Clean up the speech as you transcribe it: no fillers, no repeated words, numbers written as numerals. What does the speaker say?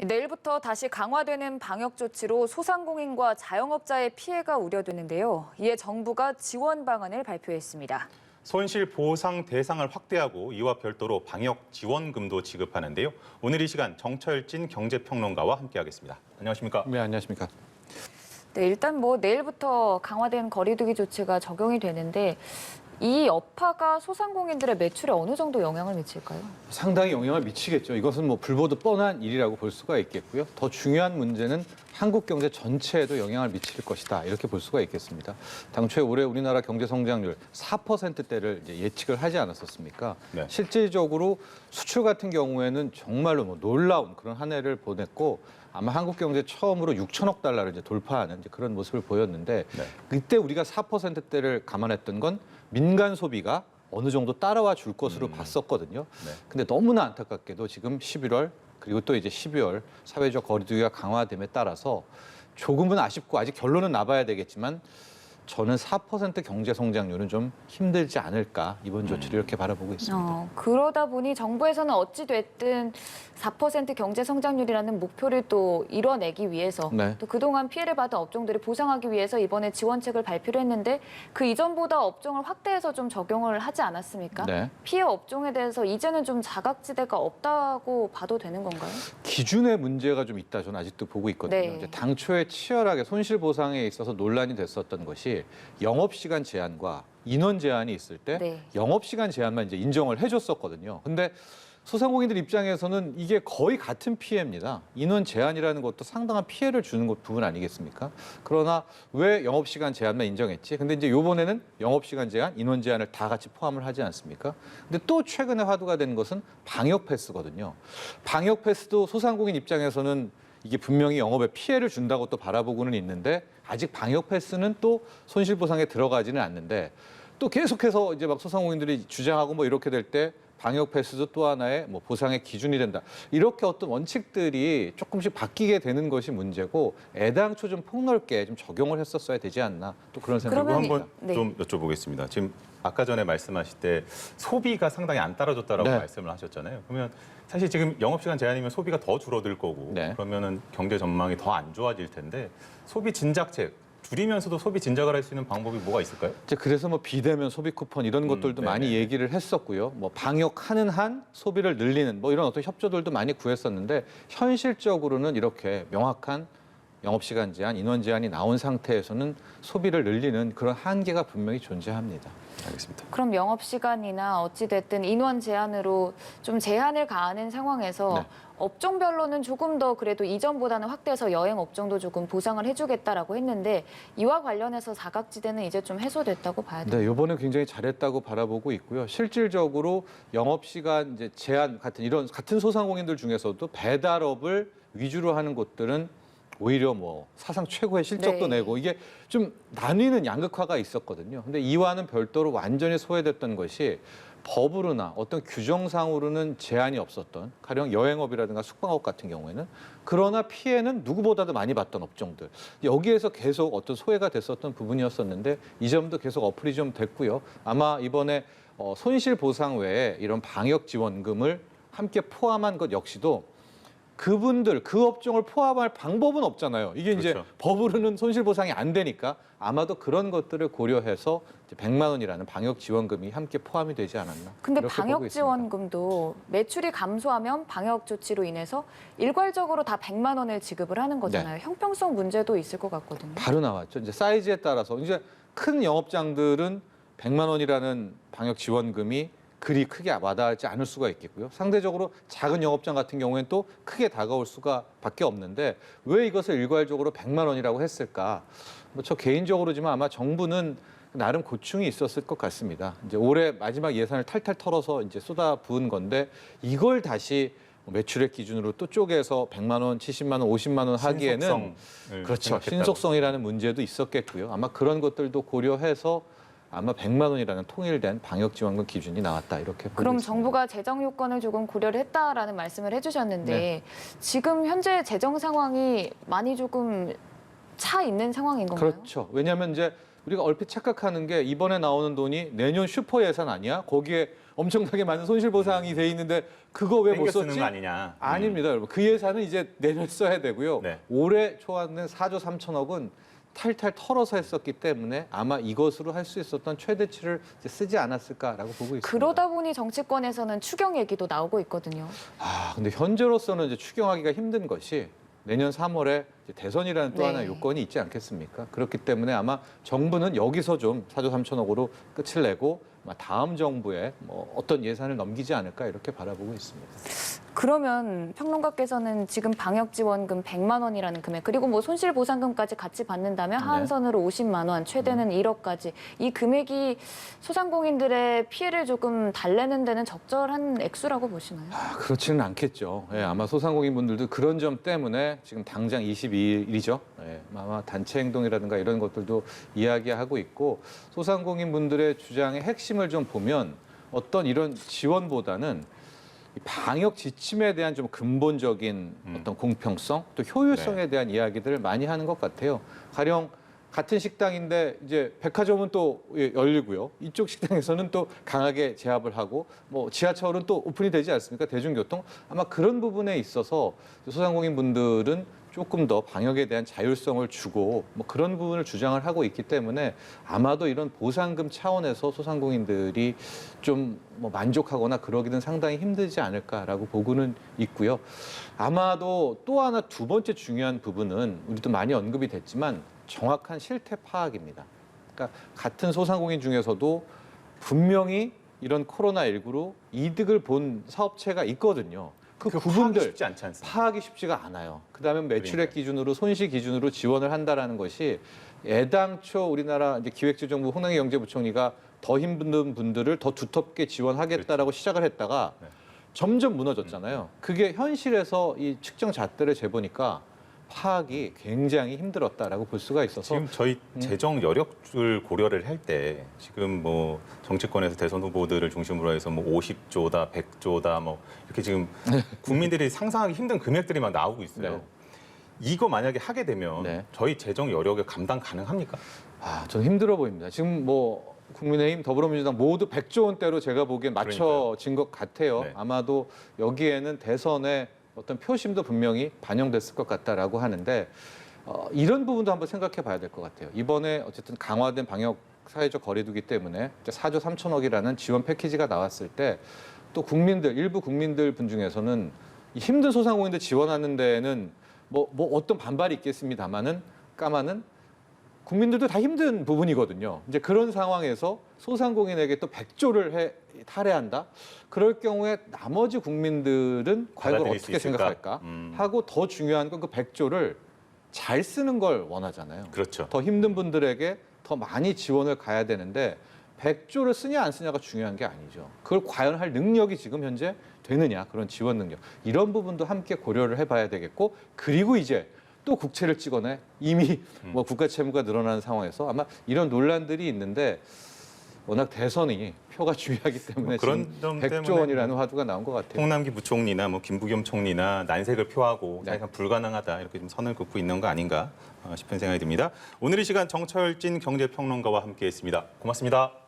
내일부터 다시 강화되는 방역 조치로 소상공인과 자영업자의 피해가 우려되는데요. 이에 정부가 지원 방안을 발표했습니다. 손실 보상 대상을 확대하고 이와 별도로 방역 지원금도 지급하는데요. 오늘 이 시간 정철진 경제평론가와 함께하겠습니다. 안녕하십니까? 네, 안녕하십니까? 네, 일단 내일부터 강화된 거리두기 조치가 적용이 되는데 이 여파가 소상공인들의 매출에 어느 정도 영향을 미칠까요? 상당히 영향을 미치겠죠. 이것은 불보듯 뻔한 일이라고 볼 수가 있겠고요. 더 중요한 문제는 한국 경제 전체에도 영향을 미칠 것이다. 이렇게 볼 수가 있겠습니다. 당초에 올해 우리나라 경제 성장률 4%대를 예측을 하지 않았었습니까? 네. 실질적으로 수출 같은 경우에는 정말로 놀라운 그런 한 해를 보냈고 아마 한국 경제 처음으로 6천억 달러를 돌파하는 그런 모습을 보였는데 네. 그때 우리가 4%대를 감안했던 건 민간 소비가 어느 정도 따라와 줄 것으로 봤었거든요. 네. 근데 너무나 안타깝게도 지금 11월 그리고 또 이제 12월 사회적 거리두기가 강화됨에 따라서 조금은 아쉽고 아직 결론은 나봐야 되겠지만 저는 4% 경제 성장률은 좀 힘들지 않을까 이번 조치를 이렇게 바라보고 있습니다. 그러다 보니 정부에서는 어찌 됐든 4% 경제 성장률이라는 목표를 또 이뤄내기 위해서 네. 또 그동안 피해를 받은 업종들을 보상하기 위해서 이번에 지원책을 발표를 했는데 그 이전보다 업종을 확대해서 좀 적용을 하지 않았습니까? 네. 피해 업종에 대해서 이제는 좀 자각지대가 없다고 봐도 되는 건가요? 기준의 문제가 좀 있다 저는 아직도 보고 있거든요. 네. 이제 당초에 치열하게 손실 보상에 있어서 논란이 됐었던 것이 영업시간 제한과 인원 제한이 있을 때 네. 영업시간 제한만 이제 인정을 해줬었거든요. 근데 소상공인들 입장에서는 이게 거의 같은 피해입니다. 인원 제한이라는 것도 상당한 피해를 주는 부분 아니겠습니까? 그러나 왜 영업시간 제한만 인정했지? 근데 이제 이번에는 영업시간 제한, 인원 제한을 다 같이 포함을 하지 않습니까? 근데 또 최근에 화두가 된 것은 방역 패스거든요. 방역 패스도 소상공인 입장에서는 이게 분명히 영업에 피해를 준다고 또 바라보고는 있는데 아직 방역 패스는 또 손실 보상에 들어가지는 않는데 또 계속해서 이제 소상공인들이 주장하고 이렇게 될 때 방역 패스도 또 하나의 보상의 기준이 된다. 이렇게 어떤 원칙들이 조금씩 바뀌게 되는 것이 문제고 애당초 좀 폭넓게 좀 적용을 했었어야 되지 않나 또 그런 생각이 그리고 듭니다. 한번 좀 여쭤보겠습니다. 지금 아까 전에 말씀하실 때 소비가 상당히 안 따라줬다라고 네. 말씀을 하셨잖아요. 그러면 사실 지금 영업시간 제한이면 소비가 더 줄어들 거고 네. 그러면은 경제 전망이 더 안 좋아질 텐데 소비 진작책 줄이면서도 소비 진작을 할 수 있는 방법이 뭐가 있을까요? 이제 그래서 비대면 소비 쿠폰 이런 것들도 네네. 많이 얘기를 했었고요. 방역하는 한 소비를 늘리는 이런 어떤 협조들도 많이 구했었는데 현실적으로는 이렇게 명확한 영업시간 제한, 인원 제한이 나온 상태에서는 소비를 늘리는 그런 한계가 분명히 존재합니다. 알겠습니다. 그럼 영업시간이나 어찌됐든 인원 제한으로 좀 제한을 가하는 상황에서 네. 업종별로는 조금 더 그래도 이전보다는 확대해서 여행 업종도 조금 보상을 해주겠다라고 했는데 이와 관련해서 사각지대는 이제 좀 해소됐다고 봐야 돼요. 네, 이번에 굉장히 잘했다고 바라보고 있고요. 실질적으로 영업시간 이제 제한 같은 이런 같은 소상공인들 중에서도 배달업을 위주로 하는 곳들은 오히려 사상 최고의 실적도 네. 내고 이게 좀 나뉘는 양극화가 있었거든요. 근데 이와는 별도로 완전히 소외됐던 것이 법으로나 어떤 규정상으로는 제한이 없었던 가령 여행업이라든가 숙박업 같은 경우에는 그러나 피해는 누구보다도 많이 봤던 업종들 여기에서 계속 어떤 소외가 됐었던 부분이었었는데 이 점도 계속 어플이 좀 됐고요. 아마 이번에 손실 보상 외에 이런 방역 지원금을 함께 포함한 것 역시도 그분들, 그 업종을 포함할 방법은 없잖아요. 이게 이제 그렇죠. 법으로는 손실 보상이 안 되니까 아마도 그런 것들을 고려해서 이제 100만 원이라는 방역 지원금이 함께 포함이 되지 않았나. 근데 이렇게 보고 방역 있습니다. 지원금도 매출이 감소하면 방역 조치로 인해서 일괄적으로 다 100만 원을 지급을 하는 거잖아요. 형평성 문제도 있을 것 같거든요. 바로 나왔죠. 이제 사이즈에 따라서 이제 큰 영업장들은 100만 원이라는 방역 지원금이 그리 크게 와닿지 않을 수가 있겠고요. 상대적으로 작은 영업장 같은 경우에는 또 크게 다가올 수가 밖에 없는데 왜 이것을 일괄적으로 100만 원이라고 했을까? 저 개인적으로지만 아마 정부는 나름 고충이 있었을 것 같습니다. 이제 올해 마지막 예산을 탈탈 털어서 이제 쏟아부은 건데 이걸 다시 매출액 기준으로 또 쪼개서 100만 원, 70만 원, 50만 원 하기에는 신속성을 그렇죠. 생각했다고. 신속성이라는 문제도 있었겠고요. 아마 그런 것들도 고려해서 아마 100만 원이라는 통일된 방역 지원금 기준이 나왔다 이렇게 보고 그럼 있습니다. 정부가 재정 요건을 조금 고려를 했다라는 말씀을 해주셨는데 네. 지금 현재 재정 상황이 많이 조금 차 있는 상황인 건가요? 그렇죠. 왜냐하면 이제 우리가 얼핏 착각하는 게 이번에 나오는 돈이 내년 슈퍼 예산 아니야? 거기에 엄청나게 많은 손실 보상이 돼 있는데 그거 왜 못 땡겨 쓰는 썼지? 거 아니냐. 아닙니다, 여러분. 그 예산은 이제 내년 써야 되고요. 네. 올해 초안은 4조 3천억은 탈탈 털어서 했었기 때문에 아마 이것으로 할 수 있었던 최대치를 이제 쓰지 않았을까라고 보고 있습니다. 그러다 보니 정치권에서는 추경 얘기도 나오고 있거든요. 근데 현재로서는 이제 추경하기가 힘든 것이 내년 3월에 대선이라는 또 네. 하나의 요건이 있지 않겠습니까? 그렇기 때문에 아마 정부는 여기서 좀 4조 3천억으로 끝을 내고 아마 다음 정부에 뭐 어떤 예산을 넘기지 않을까 이렇게 바라보고 있습니다. 그러면 평론가께서는 지금 방역지원금 100만 원이라는 금액 그리고 뭐 손실보상금까지 같이 받는다면 네. 하한선으로 50만 원, 최대는 1억까지 이 금액이 소상공인들의 피해를 조금 달래는 데는 적절한 액수라고 보시나요? 그렇지는 않겠죠. 예, 아마 소상공인분들도 그런 점 때문에 지금 당장 22일이죠. 예, 아마 단체 행동이라든가 이런 것들도 이야기하고 있고 소상공인분들의 주장의 핵심을 좀 보면 어떤 이런 지원보다는 이 방역 지침에 대한 좀 근본적인 어떤 공평성 또 효율성에 대한 이야기들을 많이 하는 것 같아요. 가령 같은 식당인데 이제 백화점은 또 열리고요. 이쪽 식당에서는 또 강하게 제압을 하고 뭐 지하철은 또 오픈이 되지 않습니까? 대중교통 아마 그런 부분에 있어서 소상공인 분들은 조금 더 방역에 대한 자율성을 주고 뭐 그런 부분을 주장을 하고 있기 때문에 아마도 이런 보상금 차원에서 소상공인들이 좀 뭐 만족하거나 그러기는 상당히 힘들지 않을까라고 보고는 있고요. 아마도 또 하나 두 번째 중요한 부분은 우리도 많이 언급이 됐지만 정확한 실태 파악입니다. 그러니까 같은 소상공인 중에서도 분명히 이런 코로나19로 이득을 본 사업체가 있거든요. 그 부분들 쉽지 않지 않습니까? 파악이 쉽지가 않아요. 그다음에 매출액 그러니까요. 기준으로 손실 기준으로 지원을 한다라는 것이 애당초 우리나라 이제 기획재정부 홍남기 경제부총리가 더 힘든 분들을 더 두텁게 지원하겠다라고 시작을 했다가 네. 점점 무너졌잖아요. 그게 현실에서 이 측정 잣대를 재보니까 파악이 굉장히 힘들었다라고 볼 수가 있어서 지금 저희 재정 여력을 고려를 할 때 지금 뭐 정치권에서 대선 후보들을 중심으로 해서 뭐 50조다, 100조다 뭐 이렇게 지금 국민들이 상상하기 힘든 금액들이 막 나오고 있어요. 네. 이거 만약에 하게 되면 네. 저희 재정 여력에 감당 가능합니까? 저는 힘들어 보입니다. 지금 뭐 국민의힘, 더불어민주당 모두 100조 원대로 제가 보기엔 맞춰진 것 같아요. 네. 아마도 여기에는 대선의 어떤 표심도 분명히 반영됐을 것 같다라고 하는데 이런 부분도 한번 생각해 봐야 될 것 같아요. 이번에 어쨌든 강화된 방역 사회적 거리두기 때문에 4조 3천억이라는 지원 패키지가 나왔을 때 또 국민들, 일부 국민들 분 중에서는 이 힘든 소상공인들 지원하는 데에는 뭐 어떤 반발이 있겠습니다만은 까마는 국민들도 다 힘든 부분이거든요. 이제 그런 상황에서 소상공인에게 또 100조를 할애한다? 그럴 경우에 나머지 국민들은 과연 그걸 받아들일 수 어떻게 있을까? 생각할까? 하고 더 중요한 건 그 100조를 잘 쓰는 걸 원하잖아요. 그렇죠. 더 힘든 분들에게 더 많이 지원을 가야 되는데 100조를 쓰냐 안 쓰냐가 중요한 게 아니죠. 그걸 과연 할 능력이 지금 현재 되느냐, 그런 지원 능력. 이런 부분도 함께 고려를 해봐야 되겠고 그리고 이제 또 국채를 찍어내 이미 뭐 국가 채무가 늘어나는 상황에서 아마 이런 논란들이 있는데 워낙 대선이 표가 중요하기 때문에 뭐 그런 지금 점 100조 때문에 원이라는 화두가 나온 것 같아요. 홍남기 부총리나 뭐 김부겸 총리나 난색을 표하고 네. 사실상 불가능하다 이렇게 좀 선을 긋고 있는 거 아닌가 싶은 생각이 듭니다. 오늘 이 시간 정철진 경제평론가와 함께했습니다. 고맙습니다.